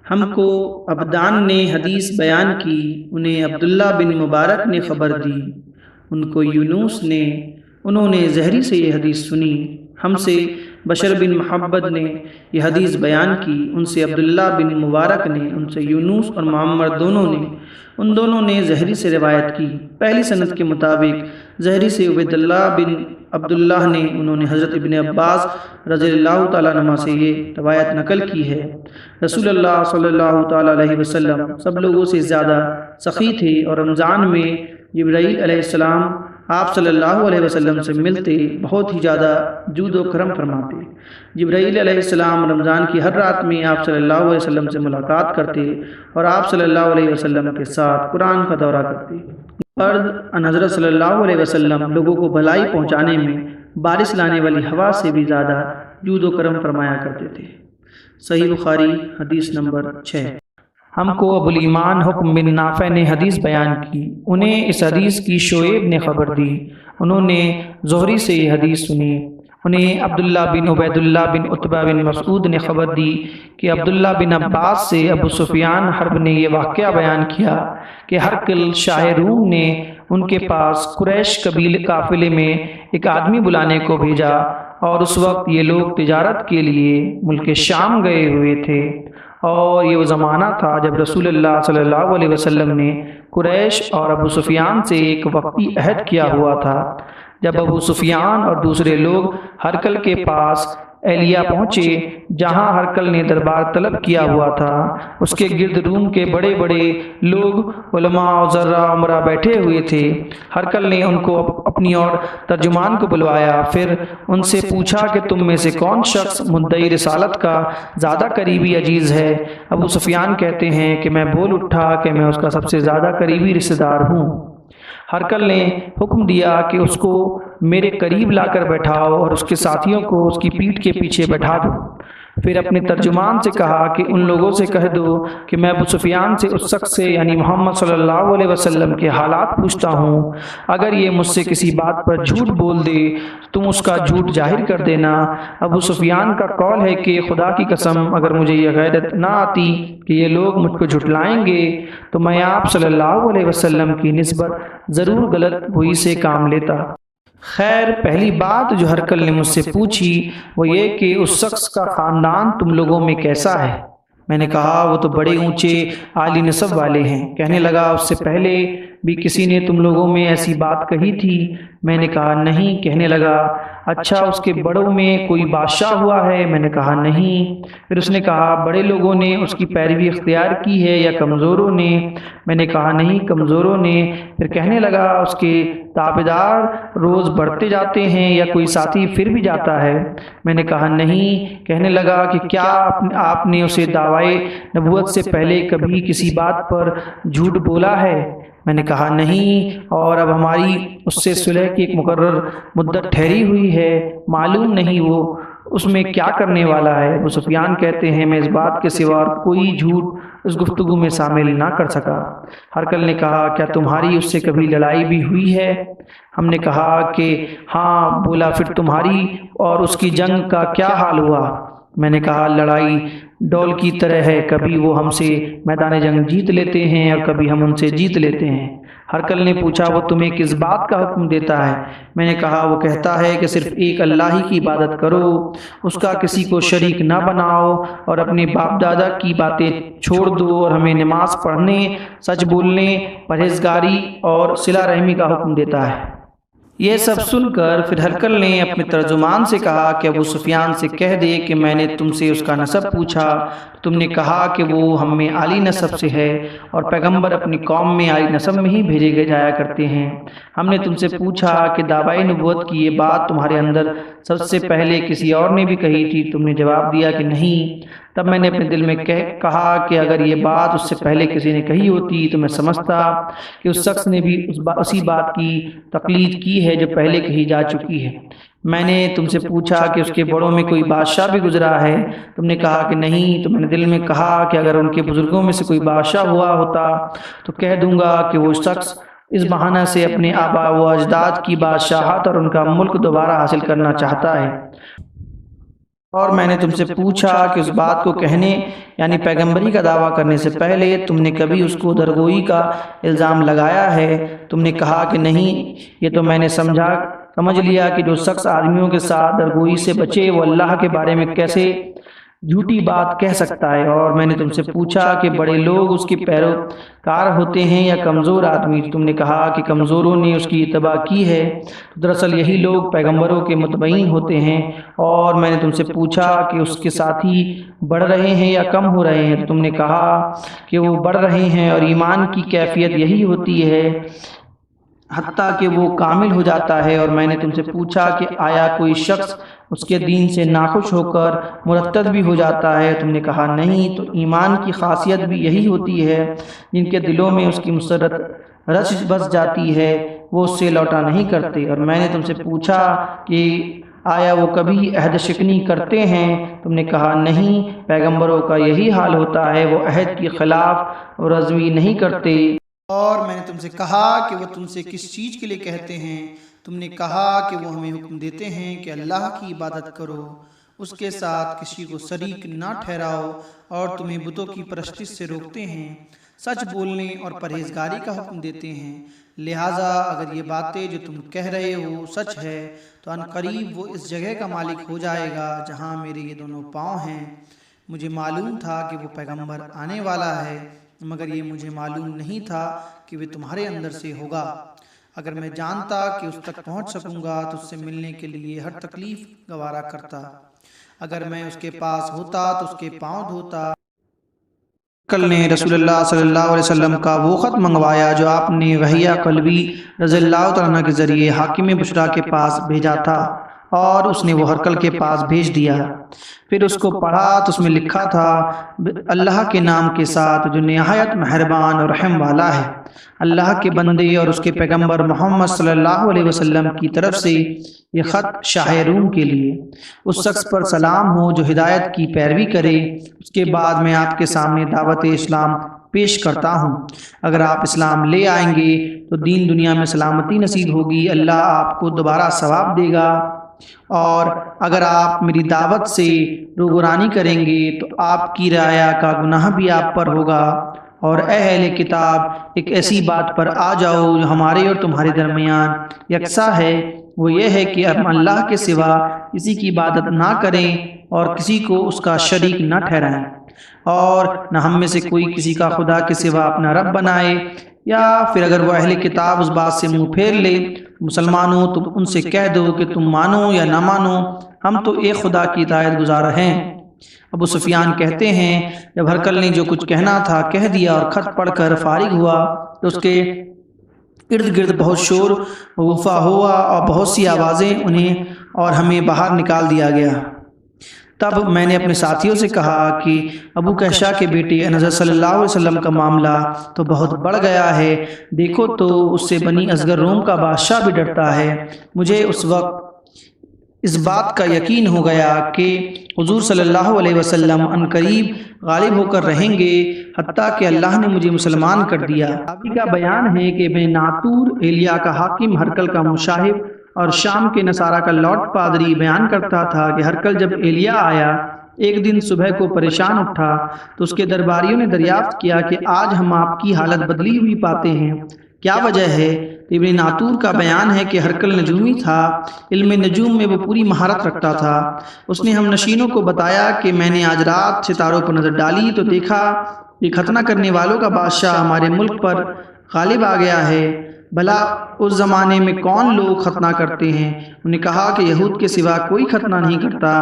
ہم کو عبدان نے حدیث بیان کی، انہیں عبداللہ بن مبارک نے خبر دی، ان کو یونس نے، انہوں نے زہری سے یہ حدیث سنی، ہم سے بشر بن محمد نے یہ حدیث بیان کی، ان سے عبداللہ بن مبارک نے، ان سے یونس اور معمر دونوں نے زہری سے روایت کی۔ پہلی سند کے مطابق زہری سے عبید اللہ بن عبداللہ نے، انہوں نے حضرت ابن عباس رضی اللہ تعالیٰ عنہ سے یہ روایت نقل کی ہے۔ رسول اللہ صلی اللہ تعالیٰ علیہ وسلم سب لوگوں سے زیادہ سخی تھے، اور رمضان میں جبرائیل علیہ السلام آپ صلی اللہ علیہ وسلم سے ملتے، بہت ہی زیادہ جود و کرم فرماتے۔ جبرائیل علیہ السلام رمضان کی ہر رات میں آپ صلی اللہ علیہ وسلم سے ملاقات کرتے اور آپ صلی اللہ علیہ وسلم کے ساتھ قرآن کا دورہ کرتے۔ عرض ان حضرت صلی اللہ علیہ وسلم لوگوں کو بھلائی پہنچانے میں بارش لانے والی ہوا سے بھی زیادہ جود و کرم فرمایا کرتے تھے۔ صحیح بخاری حدیث نمبر 6۔ ہم کو ابو الایمان حکم بن نافع نے حدیث بیان کی، انہیں اس حدیث کی شعیب نے خبر دی، انہوں نے زہری سے یہ حدیث سنی، انہیں عبداللہ بن عبید اللہ بن عتبہ بن مسعود نے خبر دی کہ عبداللہ بن عباس سے ابو سفیان حرب نے یہ واقعہ بیان کیا کہ ہرقل شاہ روم نے ان کے پاس قریش قافلے میں ایک آدمی بلانے کو بھیجا، اور اس وقت یہ لوگ تجارت کے لیے ملک شام گئے ہوئے تھے، اور یہ وہ زمانہ تھا جب رسول اللہ صلی اللہ علیہ وسلم نے قریش اور ابو سفیان سے ایک وقتی عہد کیا ہوا تھا۔ جب ابو سفیان اور دوسرے لوگ ہرقل کے پاس ایلیا پہنچے جہاں ہرقل نے دربار طلب کیا ہوا تھا، اس کے گرد روم کے بڑے بڑے لوگ علماء و ذرا عمرہ بیٹھے ہوئے تھے۔ ہرقل نے ان کو اپنی اور ترجمان کو بلوایا، پھر ان سے پوچھا کہ تم میں سے کون شخص مدعی رسالت کا زیادہ قریبی عزیز ہے؟ ابو سفیان کہتے ہیں کہ میں بول اٹھا کہ میں اس کا سب سے زیادہ قریبی رشتہ دار ہوں۔ ہرقل نے حکم دیا کہ اس کو میرے قریب لا کر بیٹھاؤ اور اس کے ساتھیوں کو اس کی پیٹھ کے پیچھے بیٹھا دو۔ پھر اپنے ترجمان سے کہا کہ ان لوگوں سے کہہ دو کہ میں ابو سفیان سے اس شخص سے یعنی محمد صلی اللہ علیہ وسلم کے حالات پوچھتا ہوں، اگر یہ مجھ سے کسی بات پر جھوٹ بول دے تم اس کا جھوٹ ظاہر کر دینا۔ ابو سفیان کا قول ہے کہ خدا کی قسم اگر مجھے یہ غیرت نہ آتی کہ یہ لوگ مجھ کو جھٹلائیں گے تو میں آپ صلی اللہ علیہ وسلم کی نسبت ضرور غلط ہوئی سے کام لیتا۔ خیر، پہلی بات جو ہرقل نے مجھ سے پوچھی وہ یہ کہ اس شخص کا خاندان تم لوگوں میں کیسا ہے؟ میں نے کہا وہ تو بڑے اونچے عالی نسب والے ہیں۔ کہنے لگا اس سے پہلے بھی کسی نے تم لوگوں میں ایسی بات کہی تھی؟ میں نے کہا نہیں۔ کہنے لگا اچھا اس کے بڑوں میں کوئی بادشاہ ہوا ہے؟ میں نے کہا نہیں۔ پھر اس نے کہا بڑے لوگوں نے اس کی پیروی اختیار کی ہے یا کمزوروں نے؟ میں نے کہا نہیں، کمزوروں نے۔ پھر کہنے لگا اس کے تابعدار روز بڑھتے جاتے ہیں یا کوئی ساتھی پھر بھی جاتا ہے؟ میں نے کہا نہیں۔ کہنے لگا کہ کیا آپ نے اسے دعوی نبوت سے پہلے کبھی کسی بات پر جھوٹ بولا ہے؟ میں نے کہا نہیں، اور اب ہماری اس سے صلح کی ایک مقرر مدت ٹھہری ہوئی ہے، معلوم نہیں وہ اس میں کیا کرنے والا ہے۔ ابو سفیان کہتے ہیں میں اس بات کے سوا کوئی جھوٹ اس گفتگو میں شامل نہ کر سکا۔ ہرقل نے کہا کیا تمہاری اس سے کبھی لڑائی بھی ہوئی ہے؟ ہم نے کہا کہ ہاں۔ بولا پھر تمہاری اور اس کی جنگ کا کیا حال ہوا؟ میں نے کہا لڑائی ڈول کی طرح ہے، کبھی وہ ہم سے میدان جنگ جیت لیتے ہیں اور کبھی ہم ان سے جیت لیتے ہیں۔ ہرقل نے پوچھا وہ تمہیں کس بات کا حکم دیتا ہے؟ میں نے کہا وہ کہتا ہے کہ صرف ایک اللہ ہی کی عبادت کرو، اس کا کسی کو شریک نہ بناؤ، اور اپنے باپ دادا کی باتیں چھوڑ دو، اور ہمیں نماز پڑھنے، سچ بولنے، پرہیزگاری اور صلہ رحمی کا حکم دیتا ہے۔ یہ سب سن کر پھر ہرقل نے اپنے ترجمان سے کہا کہ ابو سفیان سے کہہ دے کہ میں نے تم سے اس کا نسب پوچھا، تم نے کہا کہ وہ ہم میں عالی نسب سے ہے، اور پیغمبر اپنی قوم میں عالی نسب میں ہی بھیجے جایا کرتے ہیں۔ ہم نے تم سے پوچھا کہ دعوی نبوت کی یہ بات تمہارے اندر سب سے پہلے کسی اور نے بھی کہی تھی؟ تم نے جواب دیا کہ نہیں۔ تب میں نے اپنے دل میں کہا کہ اگر یہ بات اس سے پہلے کسی نے کہی ہوتی تو میں سمجھتا کہ اس شخص نے بھی اسی بات کی تقلید کی ہے جو پہلے کہی جا چکی ہے۔ میں نے تم سے پوچھا کہ اس کے بڑوں میں کوئی بادشاہ بھی گزرا ہے؟ تم نے کہا کہ نہیں۔ تو میں نے دل میں کہا کہ اگر ان کے بزرگوں میں سے کوئی بادشاہ ہوا ہوتا تو کہہ دوں گا کہ وہ شخص اس بہانہ سے اپنے آبا و اجداد کی بادشاہت اور ان کا ملک دوبارہ حاصل کرنا چاہتا ہے۔ اور میں نے تم سے پوچھا کہ اس بات کو کہنے یعنی پیغمبری کا دعویٰ کرنے سے پہلے تم نے کبھی اس کو درگوئی کا الزام لگایا ہے؟ تم نے کہا کہ نہیں، یہ تو میں نے سمجھ لیا کہ جو شخص آدمیوں کے ساتھ درگوئی سے بچے وہ اللہ کے بارے میں کیسے جھوٹی بات کہہ سکتا ہے۔ اور میں نے تم سے پوچھا کہ بڑے لوگ اس کے پیروکار ہوتے ہیں یا کمزور آدمی؟ تم نے کہا کہ کمزوروں نے اس کی اتباع کی ہے۔ دراصل یہی لوگ پیغمبروں کے متبعین ہوتے ہیں۔ اور میں نے تم سے پوچھا کہ اس کے ساتھی بڑھ رہے ہیں یا کم ہو رہے ہیں؟ تو تم نے کہا کہ وہ بڑھ رہے ہیں، اور ایمان کی کیفیت یہی ہوتی ہے حتیٰ کہ وہ کامل ہو جاتا ہے۔ اور میں نے تم سے پوچھا کہ آیا کوئی شخص اس کے دین سے ناخوش ہو کر مرتد بھی ہو جاتا ہے؟ تم نے کہا نہیں۔ تو ایمان کی خاصیت بھی یہی ہوتی ہے، جن کے دلوں میں اس کی مسرت رچ بس جاتی ہے وہ اس سے لوٹا نہیں کرتے۔ اور میں نے تم سے پوچھا کہ آیا وہ کبھی عہد شکنی کرتے ہیں؟ تم نے کہا نہیں، پیغمبروں کا یہی حال ہوتا ہے، وہ عہد کی خلاف ورزی نہیں کرتے۔ اور میں نے تم سے کہا کہ وہ تم سے کس چیز کے لیے کہتے ہیں؟ تم نے کہا کہ وہ ہمیں حکم دیتے ہیں کہ اللہ کی عبادت کرو، اس کے ساتھ کسی کو شریک نہ ٹھہراؤ، اور تمہیں بتوں کی پرستش سے روکتے ہیں، سچ بولنے اور پرہیزگاری کا حکم دیتے ہیں۔ لہٰذا اگر یہ باتیں جو تم کہہ رہے ہو سچ ہے تو ان قریب وہ اس جگہ کا مالک ہو جائے گا جہاں میرے یہ دونوں پاؤں ہیں۔ مجھے معلوم تھا کہ وہ پیغمبر آنے والا ہے، مگر یہ مجھے معلوم نہیں تھا کہ وہ تمہارے اندر سے ہوگا۔ اگر میں جانتا کہ اس تک پہنچ سکوں گا تو اس سے ملنے کے لیے ہر تکلیف گوارا کرتا۔ اگر میں اس کے پاس ہوتا تو اس کے پاؤں دھوتا۔ کل نے رسول اللہ صلی اللہ علیہ وسلم کا وہ خط منگوایا جو آپ نے وحیہ قلبی رضی اللہ تعالیٰ کے ذریعے حاکم بشریٰ کے پاس بھیجا تھا، اور اس نے وہ ہرقل کے پاس بھیج دیا۔ پھر اس کو پڑھا تو اس میں لکھا تھا، اللہ کے نام کے ساتھ جو نہایت مہربان اور رحم والا ہے۔ اللہ کے بندے اور اس کے پیغمبر محمد صلی اللہ علیہ وسلم کی طرف سے یہ خط شاہ روم کے لیے۔ اس شخص پر سلام ہو جو ہدایت کی پیروی کرے۔ اس کے بعد میں آپ کے سامنے دعوت اسلام پیش کرتا ہوں۔ اگر آپ اسلام لے آئیں گے تو دین دنیا میں سلامتی نصیب ہوگی، اللہ آپ کو دوبارہ ثواب دے گا، اور اگر آپ میری دعوت سے روگرانی کریں گے تو آپ کی رعایا کا گناہ بھی آپ پر ہوگا۔ اور اے اہل کتاب، ایک ایسی بات پر آ جاؤ جو ہمارے اور تمہارے درمیان یکساں ہے، وہ یہ ہے کہ ہم اللہ کے سوا کسی کی عبادت نہ کریں اور کسی کو اس کا شریک نہ ٹھہرائیں، اور نہ ہم میں سے کوئی کسی کا خدا کے سوا اپنا رب بنائے۔ یا پھر اگر وہ اہل کتاب اس بات سے منہ پھیر لے، مسلمانوں تم ان سے کہہ دو کہ تم مانو یا نہ مانو، ہم تو ایک خدا کی اطاعت گزار ہیں۔ ابو سفیان کہتے ہیں جب ہرقل نے جو کچھ کہنا تھا کہہ دیا اور خط پڑھ کر فارغ ہوا تو اس کے ارد گرد بہت شور وفا ہوا اور بہت سی آوازیں انہیں اور ہمیں باہر نکال دیا گیا۔ تب میں نے اپنے ساتھیوں سے کہا کہ ابو کہشا کے بیٹے حضرت صلی اللہ علیہ وسلم کا معاملہ تو بہت بڑھ گیا ہے، دیکھو تو اس سے بنی اصغر روم کا بادشاہ بھی ڈرتا ہے۔ مجھے اس وقت اس بات کا یقین ہو گیا کہ حضور صلی اللہ علیہ وسلم ان قریب غالب ہو کر رہیں گے، حتیٰ کہ اللہ نے مجھے مسلمان کر دیا۔ راوی کا بیان ہے کہ ابن ناطور ایلیا کا حاکم ہرقل کا مشاہب اور شام کے نصارہ کا لارڈ پادری بیان کرتا تھا کہ ہرقل جب ایلیا آیا ایک دن صبح کو پریشان اٹھا تو اس کے درباریوں نے دریافت کیا کہ آج ہم آپ کی حالت بدلی ہوئی پاتے ہیں، کیا وجہ ہے؟ ابن ناطور کا بیان ہے کہ ہرقل نجومی تھا، علم نجوم میں وہ پوری مہارت رکھتا تھا۔ اس نے ہم نشینوں کو بتایا کہ میں نے آج رات ستاروں پر نظر ڈالی تو دیکھا کہ ختنہ کرنے والوں کا بادشاہ ہمارے ملک پر غالب آ گیا ہے۔ بھلا اس زمانے میں کون لوگ ختنہ کرتے ہیں؟ انہوں نے کہا کہ یہود کے سوا کوئی ختنہ نہیں کرتا،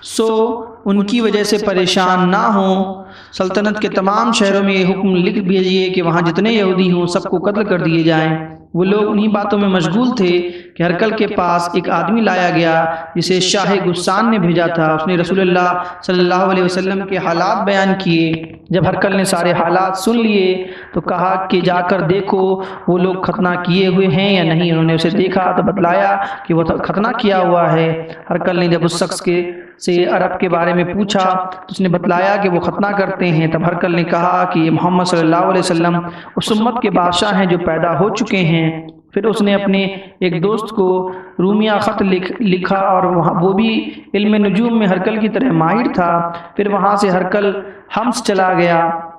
سو ان کی وجہ سے پریشان نہ ہوں۔ سلطنت کے تمام شہروں میں یہ حکم لکھ بھیجیے کہ وہاں جتنے یہودی ہوں سب کو قتل کر دیے جائیں۔ وہ لوگ انہی باتوں میں مشغول تھے کہ ہرقل کے پاس ایک آدمی لایا گیا جسے شاہ غسان نے بھیجا تھا۔ اس نے رسول اللہ صلی اللہ علیہ وسلم کے حالات بیان کیے۔ جب ہرقل نے سارے حالات سن لیے تو کہا کہ جا کر دیکھو وہ لوگ ختنہ کیے ہوئے ہیں یا نہیں۔ انہوں نے اسے دیکھا تو بتلایا کہ وہ ختنہ کیا ہوا ہے۔ ہرقل نے جب اس شخص سے عرب کے بارے میں پوچھا تو اس نے بتلایا کہ وہ ختنہ کرتے ہیں۔ تب ہرقل نے کہا کہ یہ محمد صلی اللہ علیہ وسلم اس امت کے بادشاہ ہیں جو پیدا ہو چکے ہیں، پھر اس نے اپنے ایک دوست کو رومیہ خط لکھا اور وہ بھی علم نجوم میں ہرکل کی طرح ماہر تھا۔ پھر وہاں سے ہرکل حمص چلا گیا،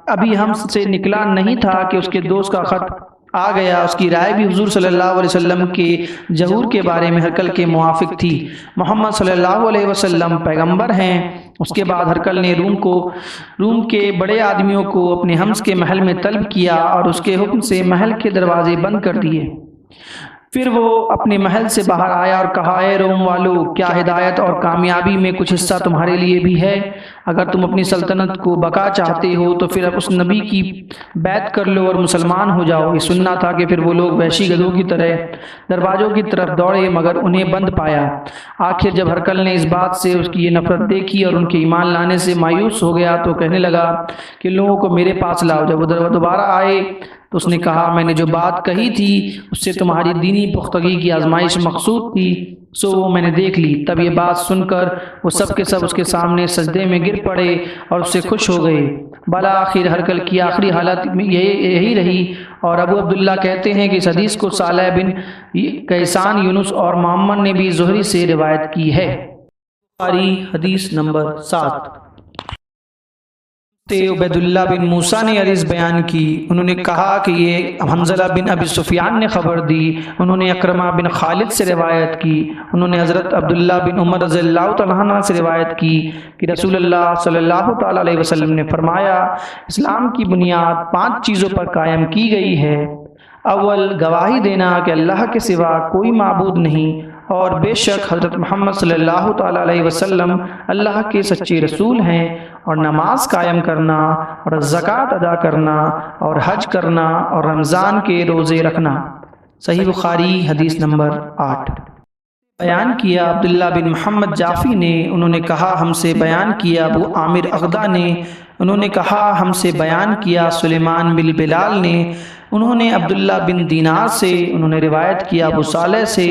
ابھی حمص سے نکلا نہیں تھا کہ اس کے دوست کا خط آ گیا۔ اس کی رائے بھی حضور صلی اللہ علیہ وسلم کے ظہور کے بارے میں ہرکل کے موافق تھی۔ محمد صلی اللہ علیہ وسلم پیغمبر ہیں۔ اس کے بعد ہرکل نے روم کے بڑے آدمیوں کو اپنے حمص کے محل میں طلب کیا اور اس کے حکم سے محل کے دروازے بند کر دیے۔ پھر وہ اپنے محل سے باہر آیا اور کہا، اے روم والو، کیا ہدایت اور کامیابی میں کچھ حصہ تمہارے لیے بھی ہے؟ اگر تم اپنی سلطنت کو بقا چاہتے ہو تو پھر اب اس نبی کی بیعت کر لو اور مسلمان ہو جاؤ۔ یہ سننا تھا کہ پھر وہ لوگ وحشی گدھوں کی طرح دروازوں کی طرف دوڑے مگر انہیں بند پایا۔ آخر جب ہرکل نے اس بات سے اس کی یہ نفرت دیکھی اور ان کے ایمان لانے سے مایوس ہو گیا تو کہنے لگا کہ لوگوں کو میرے پاس لاؤ۔ جب وہ دوبارہ آئے تو اس نے کہا، میں نے جو بات کہی تھی اس سے تمہاری دینی پختگی کی آزمائش مقصود تھی، سو وہ میں نے دیکھ لی۔ تب یہ بات سن کر وہ سب کے سب اس کے سامنے سجدے میں گر پڑے اور اس سے خوش ہو گئے۔ بالآخر ہرکل کی آخری حالت یہی رہی، اور ابو عبداللہ کہتے ہیں کہ اس حدیث کو صالح بن کیسان، یونس اور محمد نے بھی زہری سے روایت کی ہے۔ حدیث نمبر 7۔ عبید اللہ بن موسیٰ نے حدیث بیان کی، انہوں نے کہا کہ یہ حنظلہ بن ابی سفیان نے خبر دی، انہوں نے اکرمہ بن خالد سے روایت کی، انہوں نے حضرت عبداللہ بن عمر رضی اللہ تعالیٰ عنہ سے روایت کی کہ رسول اللہ صلی اللہ تعالیٰ علیہ وسلم نے فرمایا، اسلام کی بنیاد 5 چیزوں پر قائم کی گئی ہے۔ اول، گواہی دینا کہ اللہ کے سوا کوئی معبود نہیں اور بے شک حضرت محمد صلی اللہ تعالیٰ علیہ وسلم اللہ کے سچے رسول ہیں، اور نماز قائم کرنا اور زکوٰۃ ادا کرنا اور حج کرنا اور رمضان کے روزے رکھنا۔ صحیح بخاری حدیث نمبر 8۔ بیان کیا عبداللہ بن محمد جعفی نے، انہوں نے کہا ہم سے بیان کیا ابو عامر اغدا نے، انہوں نے کہا ہم سے بیان کیا سلیمان بن بلال نے، انہوں نے عبداللہ بن دینار سے، انہوں نے روایت کیا ابو صالح سے،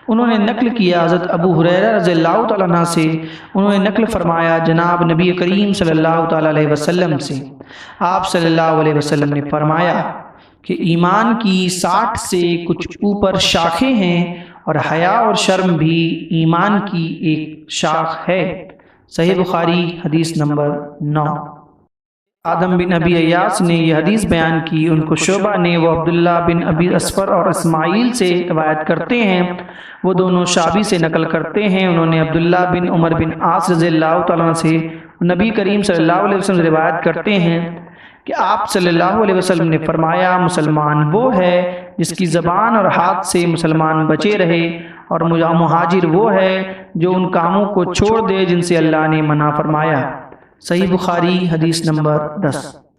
انہوں نے نقل کیا حضرت ابو ہریرہ رضی اللہ تعالیٰ عنہ سے، انہوں نے نقل فرمایا جناب نبی کریم صلی اللہ تعالیٰ علیہ وسلم سے، آپ صلی اللہ علیہ وسلم نے فرمایا کہ ایمان کی 60 سے کچھ اوپر شاخیں ہیں، اور حیا اور شرم بھی ایمان کی ایک شاخ ہے۔ صحیح بخاری حدیث نمبر 9۔ آدم بن ابی ایاس نے یہ حدیث بیان کی، ان کو شعبہ نے، وہ عبداللہ بن ابی اسفر اور اسماعیل سے روایت کرتے ہیں، وہ دونوں شعبی سے نقل کرتے ہیں، انہوں نے عبداللہ بن عمر بن عاص رضی اللہ تعالیٰ عنہ سے نبی کریم صلی اللہ علیہ وسلم روایت کرتے ہیں کہ آپ صلی اللہ علیہ وسلم نے فرمایا، مسلمان وہ ہے جس کی زبان اور ہاتھ سے مسلمان بچے رہے، اور مہاجر وہ ہے جو ان کاموں کو چھوڑ دے جن سے اللہ نے منع فرمایا۔ صحیح بخاری حدیث نمبر 10۔